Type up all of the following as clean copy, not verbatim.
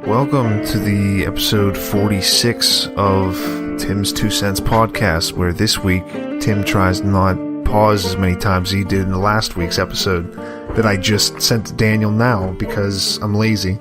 Welcome to the episode 46 of Tim's 2 Cents podcast, where this week Tim tries to not pause as many times as he did in the last week's episode that I just sent to Daniel now because I'm lazy.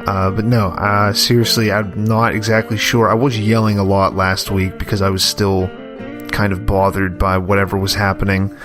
But no, seriously, I'm not exactly sure. I was yelling a lot last week because I was still kind of bothered by whatever was happening.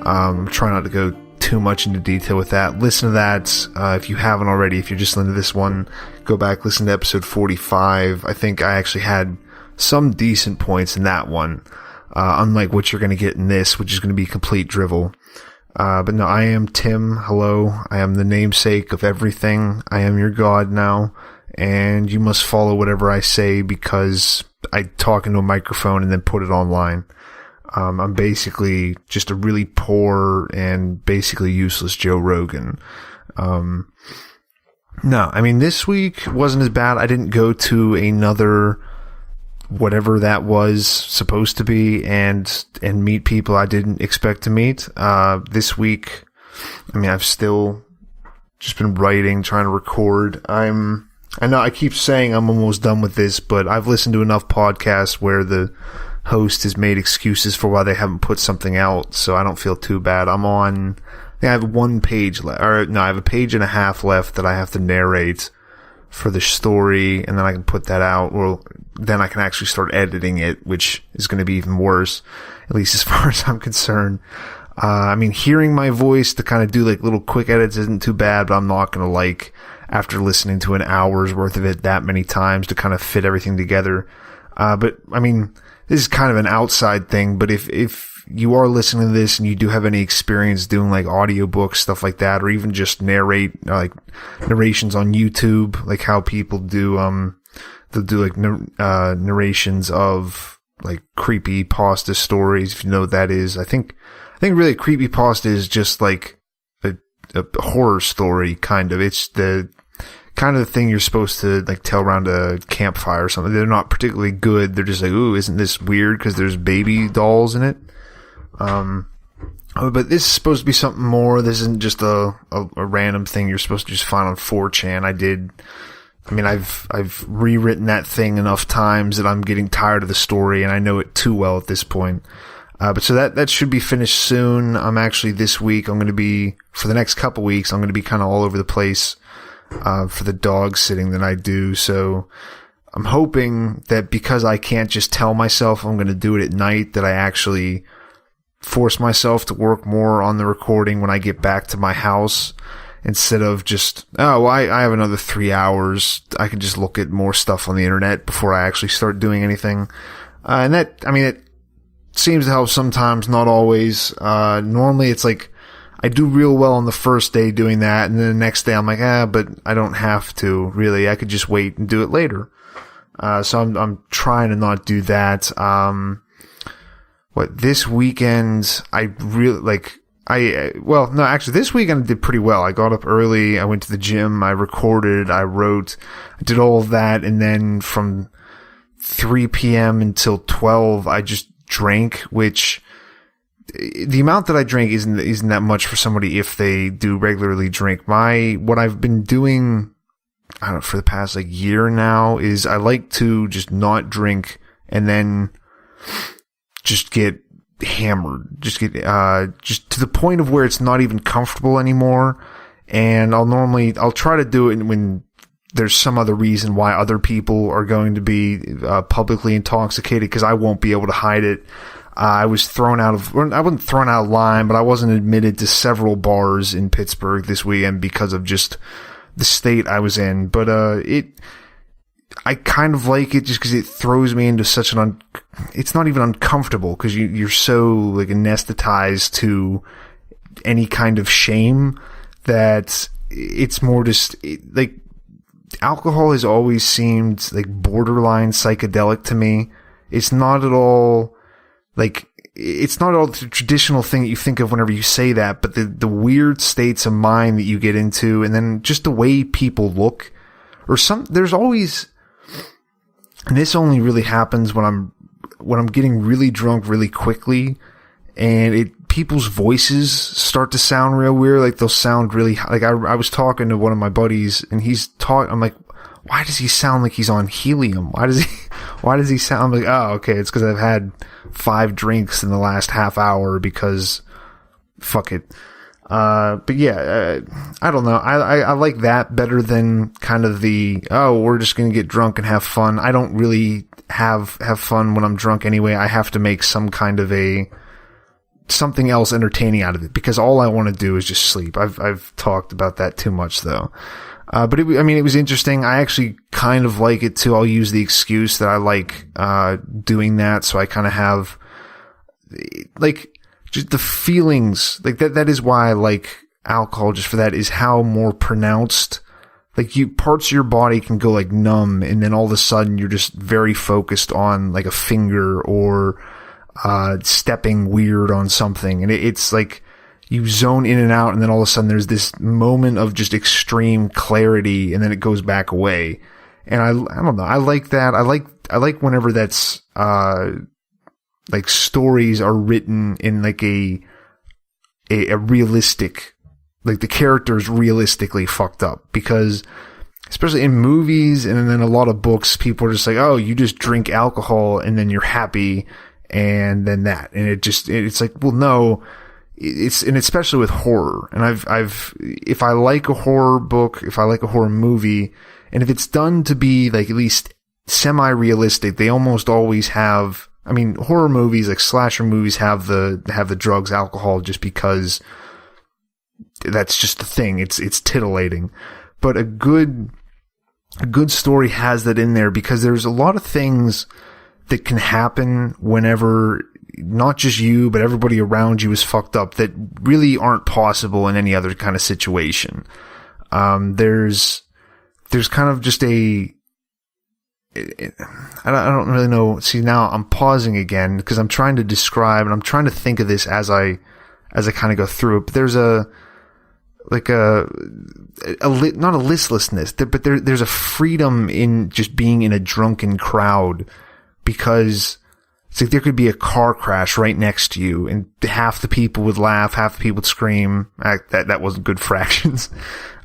Try not to go too much into detail with that. Listen to that if you haven't already. If you're just listening to this one, go back, listen to episode 45. I think I actually had some decent points in that one, unlike what you're going to get in this, which is going to be complete drivel. But no, I am Tim. Hello. I am the namesake of everything. I am your god now, and you must follow whatever I say because I talk into a microphone and then put it online. I'm basically just a really poor and basically useless Joe Rogan. No, I mean, this week wasn't as bad. I didn't go to another whatever that was supposed to be and meet people I didn't expect to meet. This week, I mean, I've still just been writing, trying to record. I know I keep saying I'm almost done with this, but I've listened to enough podcasts where the host has made excuses for why they haven't put something out, so I don't feel too bad. I have one page left, I have a page and a half left that I have to narrate for the story, and then I can put that out. Well, then I can actually start editing it, which is going to be even worse, at least as far as I'm concerned. I mean, hearing my voice to kind of do like little quick edits isn't too bad, but I'm not going to after listening to an hour's worth of it that many times to kind of fit everything together. But I mean, this is kind of an outside thing, but if you are listening to this and you do have any experience doing like audiobooks, stuff like that, or even just narrations on YouTube, like how people do, they'll do like narrations of like creepypasta stories, if you know what that is. I think really creepypasta is just like a horror story, kind of. It's the kind of the thing you're supposed to like tell around a campfire or something. They're not particularly good. They're just like, ooh, isn't this weird because there's baby dolls in it? But this is supposed to be something more. This isn't just a random thing you're supposed to just find on 4chan. I've rewritten that thing enough times that I'm getting tired of the story and I know it too well at this point. But so that should be finished soon. I'm actually this week, for the next couple weeks, I'm going to be kind of all over the place, for the dog sitting that I do. So I'm hoping that because I can't just tell myself I'm going to do it at night, that I actually force myself to work more on the recording when I get back to my house instead of just, I have another 3 hours. I can just look at more stuff on the internet before I actually start doing anything. It seems to help sometimes, not always. Normally it's like, I do real well on the first day doing that, and then the next day I'm like, but I don't have to, really. I could just wait and do it later. So I'm trying to not do that. This weekend, this weekend I did pretty well. I got up early, I went to the gym, I recorded, I wrote, I did all of that, and then from 3 p.m. until 12, I just drank, which the amount that I drink isn't that much for somebody if they do regularly drink. What I've been doing, I don't know, for the past year now is I like to just not drink and then just get hammered, just to the point of where it's not even comfortable anymore. And I'll try to do it when there's some other reason why other people are going to be publicly intoxicated, because I won't be able to hide it. I wasn't thrown out of line, but I wasn't admitted to several bars in Pittsburgh this weekend because of just the state I was in. But I kind of like it just because it throws me into such it's not even uncomfortable because you're so anesthetized to any kind of shame that it's more just alcohol has always seemed borderline psychedelic to me. It's not at all it's not all the traditional thing that you think of whenever you say that, but the weird states of mind that you get into, and then just the way people look, there's always, and this only really happens when I'm getting really drunk really quickly, and people's voices start to sound real weird. They'll sound really, I was talking to one of my buddies, and I'm like, why does he sound like he's on helium? Why does he sound like, oh, okay, it's because I've had 5 drinks in the last half hour because fuck it. But yeah, I don't know. I like that better than kind of the, oh, we're just going to get drunk and have fun. I don't really have fun when I'm drunk anyway. I have to make some kind of something else entertaining out of it because all I want to do is just sleep. I've talked about that too much though. But it was interesting. I actually kind of like it too. I'll use the excuse that I like, doing that. So I kind of have, like, just the feelings, like that is why I like alcohol, just for that, is how more pronounced, like, parts of your body can go like numb, and then all of a sudden you're just very focused on like a finger or, stepping weird on something. And it's like you zone in and out, and then all of a sudden there's this moment of just extreme clarity, and then it goes back away. And I don't know. I like that. I like whenever that's, like stories are written in like a realistic, like the characters realistically fucked up, because especially in movies and then a lot of books, people are just like, oh, you just drink alcohol and then you're happy and then that. And it's like, well, no, and especially with horror. And if I like a horror book, if I like a horror movie, and if it's done to be like at least semi-realistic, they almost always have, I mean, horror movies, like slasher movies, have the drugs, alcohol, just because that's just the thing. It's titillating. But a good story has that in there, because there's a lot of things that can happen whenever not just you, but everybody around you is fucked up, that really aren't possible in any other kind of situation. There's kind of just I don't really know. See, now I'm pausing again because I'm trying to describe, and I'm trying to think of this as I kind of go through it. But there's not a listlessness, but there's a freedom in just being in a drunken crowd, because it's like there could be a car crash right next to you, and half the people would laugh, half the people would scream. That wasn't good fractions.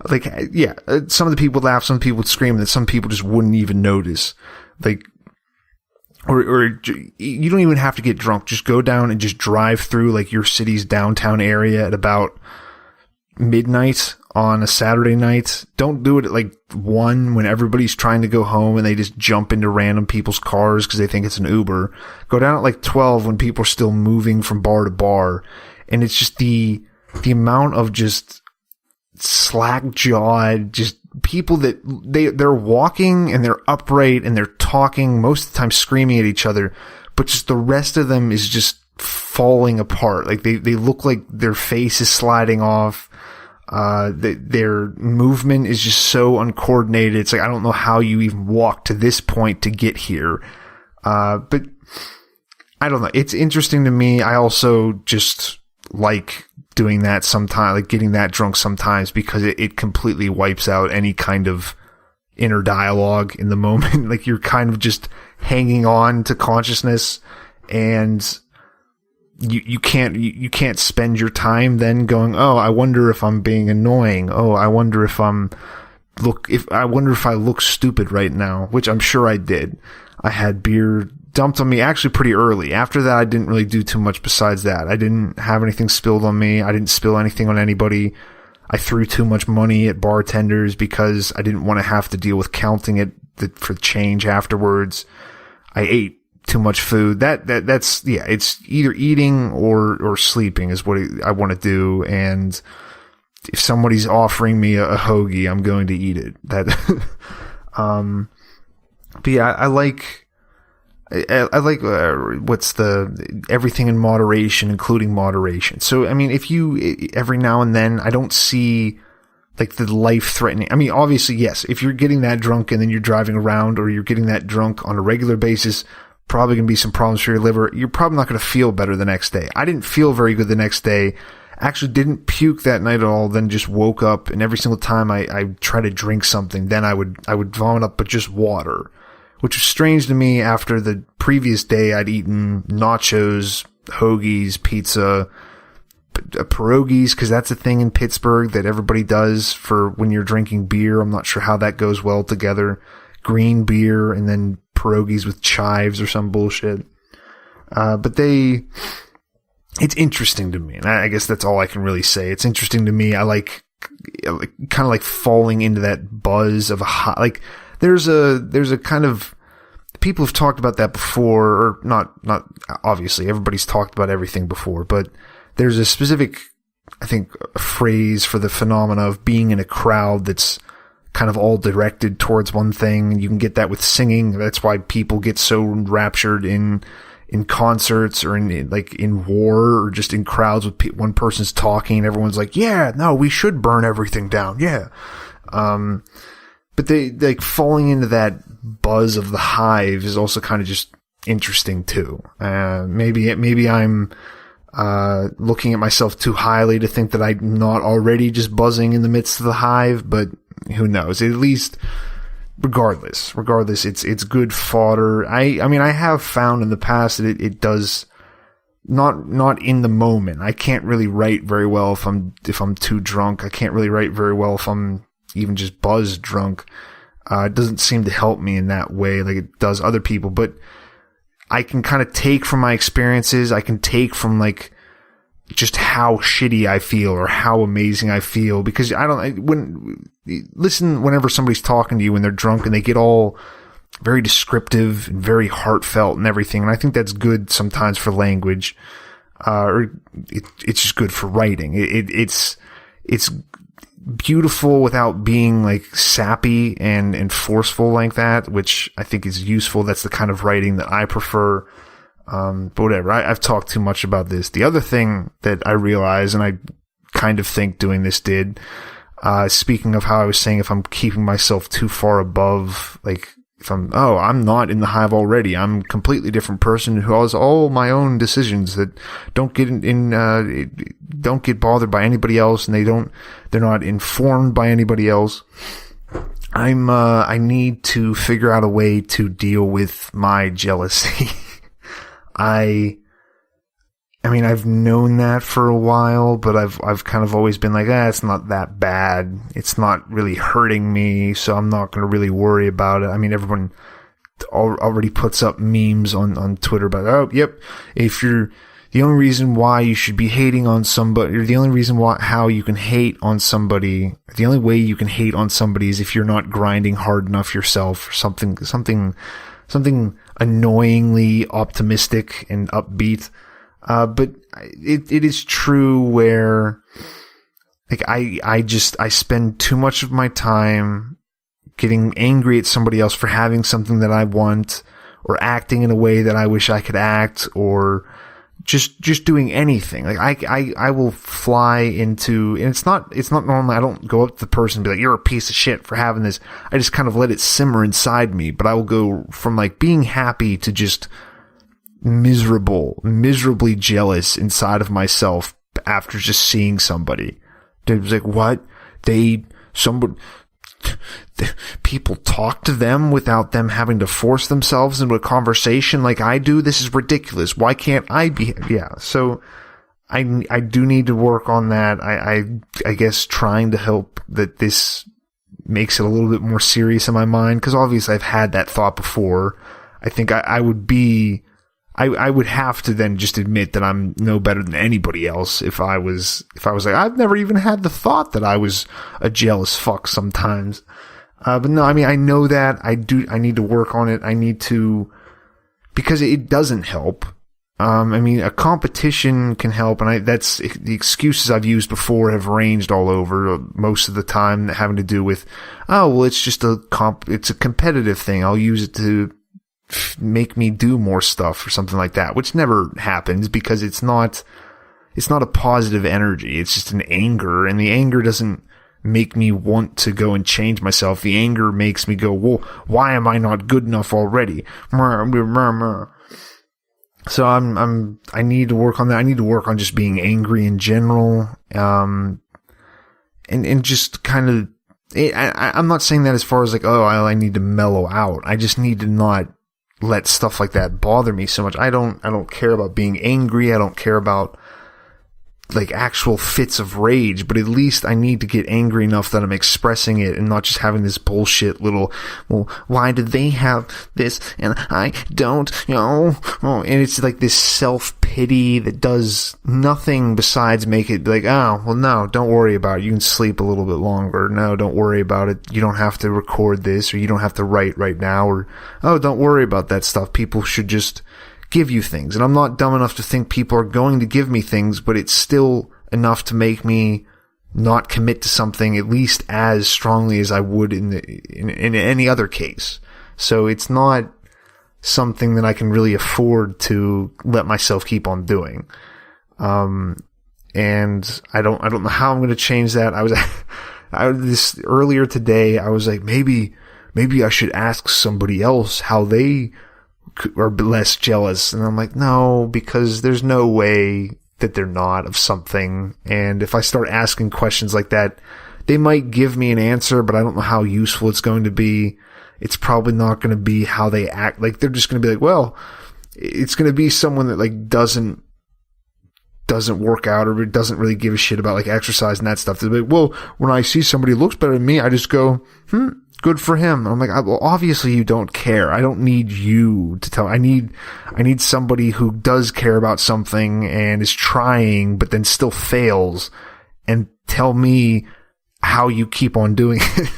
Like, yeah, some of the people would laugh, some people would scream, and some people just wouldn't even notice. Like, or you don't even have to get drunk. Just go down and just drive through like your city's downtown area at about midnight on a Saturday night. Don't do it at like 1 when everybody's trying to go home and they just jump into random people's cars because they think it's an Uber. Go down at like 12 when people are still moving from bar to bar. And it's just the amount of just slack-jawed, just people that they're walking and they're upright and they're talking, most of the time screaming at each other, but just the rest of them is just falling apart. Like they look like their face is sliding off. Their movement is just so uncoordinated. It's like, I don't know how you even walked to this point to get here. But I don't know. It's interesting to me. I also just like doing that sometimes, like getting that drunk sometimes, because it completely wipes out any kind of inner dialogue in the moment. Like, you're kind of just hanging on to consciousness, and you can't spend your time then going, oh, I wonder if I'm being annoying. Oh, I wonder if I look stupid right now, which I'm sure I did. I had beer dumped on me actually pretty early. After that, I didn't really do too much besides that. I didn't have anything spilled on me. I didn't spill anything on anybody. I threw too much money at bartenders because I didn't want to have to deal with counting it for change afterwards. I ate too much food. That's it's either eating or sleeping is what I want to do. And if somebody's offering me a hoagie, I'm going to eat it. But yeah, I like what's the everything in moderation, including moderation. So, I mean, if you, every now and then, I don't see like the life threatening. I mean, obviously, yes, if you're getting that drunk and then you're driving around, or you're getting that drunk on a regular basis, probably going to be some problems for your liver. You're probably not going to feel better the next day. I didn't feel very good the next day. Actually didn't puke that night at all, then just woke up, and every single time I try to drink something, then I would vomit up, but just water, which was strange to me after the previous day I'd eaten nachos, hoagies, pizza, pierogies, because that's a thing in Pittsburgh that everybody does for when you're drinking beer. I'm not sure how that goes well together. green beer and then pierogies with chives or some bullshit. But it's interesting to me. And I guess that's all I can really say. It's interesting to me. I kind of like falling into that buzz of there's a kind of, people have talked about that before, or not obviously everybody's talked about everything before, but there's a specific, I think, a phrase for the phenomena of being in a crowd that's kind of all directed towards one thing. You can get that with singing. That's why people get so raptured in concerts or in war, or just in crowds with one person's talking and everyone's like, yeah, no, we should burn everything down. Yeah. But they like falling into that buzz of the hive is also kind of just interesting too. Maybe I'm looking at myself too highly to think that I'm not already just buzzing in the midst of the hive, but who knows? At least, regardless, it's good fodder. I mean, I have found in the past that it does not in the moment. I can't really write very well if I'm too drunk. I can't really write very well if I'm even just buzzed drunk. It doesn't seem to help me in that way like it does other people, but I can kind of take from my experiences. I can take from like just how shitty I feel or how amazing I feel, because whenever somebody's talking to you when they're drunk and they get all very descriptive and very heartfelt and everything. And I think that's good sometimes for language, or it's just good for writing. It's beautiful without being like sappy and forceful like that, which I think is useful. That's the kind of writing that I prefer. But whatever. I've talked too much about this. The other thing that I realize, and I kind of think doing this did, speaking of how I was saying if I'm keeping myself too far above, like if I'm not in the hive already. I'm a completely different person who has all my own decisions that don't get bothered by anybody else, and they're not informed by anybody else. I need to figure out a way to deal with my jealousy. I mean, I've known that for a while, but I've kind of always been like, it's not that bad. It's not really hurting me, so I'm not going to really worry about it. I mean, everyone already puts up memes on Twitter about, if you're the only reason why you should be hating on somebody, or the only reason how you can hate on somebody, the only way you can hate on somebody is if you're not grinding hard enough yourself, or something annoyingly optimistic and upbeat. But it is true where, like, I spend too much of my time getting angry at somebody else for having something that I want, or acting in a way that I wish I could act, or just doing anything. Like, I will fly into, and it's not normal. I don't go up to the person and be like, you're a piece of shit for having this. I just kind of let it simmer inside me, but I will go from like being happy to just miserably jealous inside of myself after just seeing somebody. It was like, what? People talk to them without them having to force themselves into a conversation like I do. This is ridiculous. Why can't I be? Yeah. So I do need to work on that. I guess trying to help that this makes it a little bit more serious in my mind, because obviously I've had that thought before. I think I would have to then just admit that I'm no better than anybody else if I was like, I've never even had the thought that I was a jealous fuck sometimes. But no, I mean, I know that I need to work on it. I need to, because it doesn't help. I mean, a competition can help, and that's the excuses I've used before have ranged all over most of the time, having to do with, it's just it's a competitive thing. I'll use it to make me do more stuff or something like that, which never happens because it's not a positive energy. It's just an anger, and the anger doesn't make me want to go and change myself. The anger makes me go, well, why am I not good enough already? So I need to work on that. I need to work on just being angry in general. And just kind of, I'm not saying that as far as like, I need to mellow out. I just need to not let stuff like that bother me so much. I don't care about being angry. I don't care about like actual fits of rage, but at least I need to get angry enough that I'm expressing it and not just having this bullshit little, well, why do they have this and I don't, and it's like this self-pity that does nothing besides make it like, oh, well, no, don't worry about it. You can sleep a little bit longer. No, don't worry about it. You don't have to record this, or you don't have to write right now, or, oh, don't worry about that stuff. People should just give you things. And I'm not dumb enough to think people are going to give me things, but it's still enough to make me not commit to something at least as strongly as I would in any other case. So it's not something that I can really afford to let myself keep on doing. And I don't know how I'm going to change that. This earlier today, I was like, maybe I should ask somebody else how they are less jealous. And I'm like, no, because there's no way that they're not of something. And if I start asking questions like that, they might give me an answer, but I don't know how useful it's going to be. It's probably not going to be how they act. Like, they're just going to be like, well, it's going to be someone that like doesn't work out or doesn't really give a shit about like exercise and that stuff. They're like, well, when I see somebody who looks better than me, I just go, good for him. I'm like, well, obviously you don't care. I don't need you to tell. I need somebody who does care about something and is trying, but then still fails, and tell me how you keep on doing it.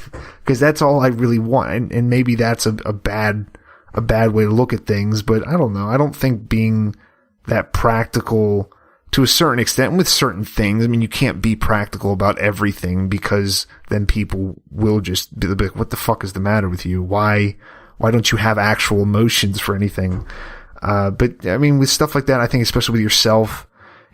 Because that's all I really want. And maybe that's a bad way to look at things, but I don't know. I don't think being that practical to a certain extent with certain things. I mean, you can't be practical about everything, because then people will just be like, what the fuck is the matter with you? Why don't you have actual emotions for anything? But I mean, with stuff like that, I think especially with yourself,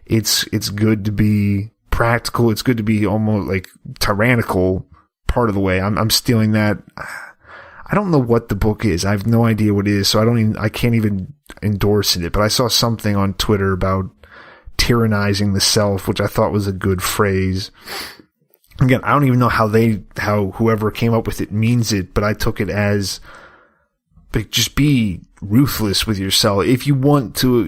it's good to be practical. It's good to be almost like tyrannical part of the way. I'm stealing that. I don't know what the book is. I have no idea what it is. So I can't even endorse it, but I saw something on Twitter about tyrannizing the self, which I thought was a good phrase. Again, I don't even know how whoever came up with it means it, but I took it as, like, just be ruthless with yourself. If you want to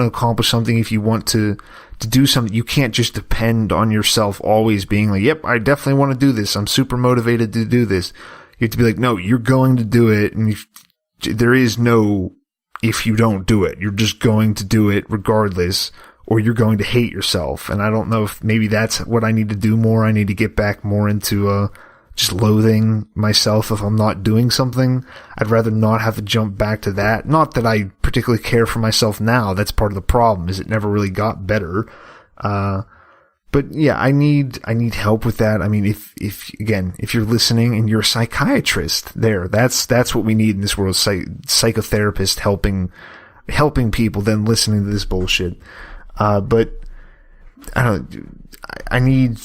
accomplish something, if you want to do something, you can't just depend on yourself always being like, yep, I definitely want to do this. I'm super motivated to do this. You have to be like, no, you're going to do it. And there is no, if you don't do it, you're just going to do it regardless, or you're going to hate yourself. And I don't know if maybe that's what I need to do more. I need to get back more into just loathing myself if I'm not doing something. I'd rather not have to jump back to that. Not that I particularly care for myself now. That's part of the problem, is it never really got better. But yeah, I need help with that. I mean, if you're listening and you're a psychiatrist, that's what we need in this world. Psychotherapist helping people, then listening to this bullshit. But I don't. I need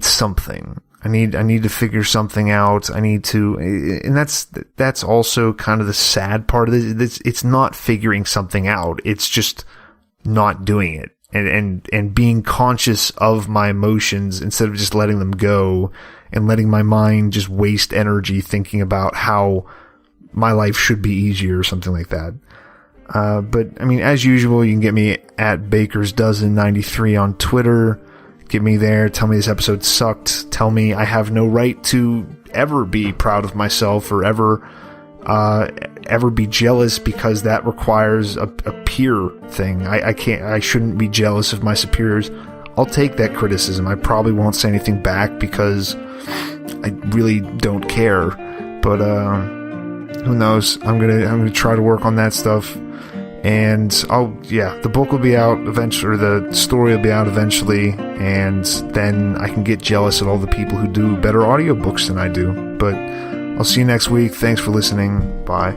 something. I need to figure something out. I need to, and that's also kind of the sad part of this. It's not figuring something out. It's just not doing it, and being conscious of my emotions instead of just letting them go and letting my mind just waste energy thinking about how my life should be easier or something like that. But I mean, as usual, you can get me at BakersDozen93 on Twitter. Get me there. Tell me this episode sucked. Tell me I have no right to ever be proud of myself or ever be jealous, because that requires a peer thing. I shouldn't be jealous of my superiors. I'll take that criticism. I probably won't say anything back because I really don't care. But who knows? I'm gonna try to work on that stuff. And the book will be out eventually, or the story will be out eventually, and then I can get jealous at all the people who do better audiobooks than I do. But I'll see you next week. Thanks for listening. Bye.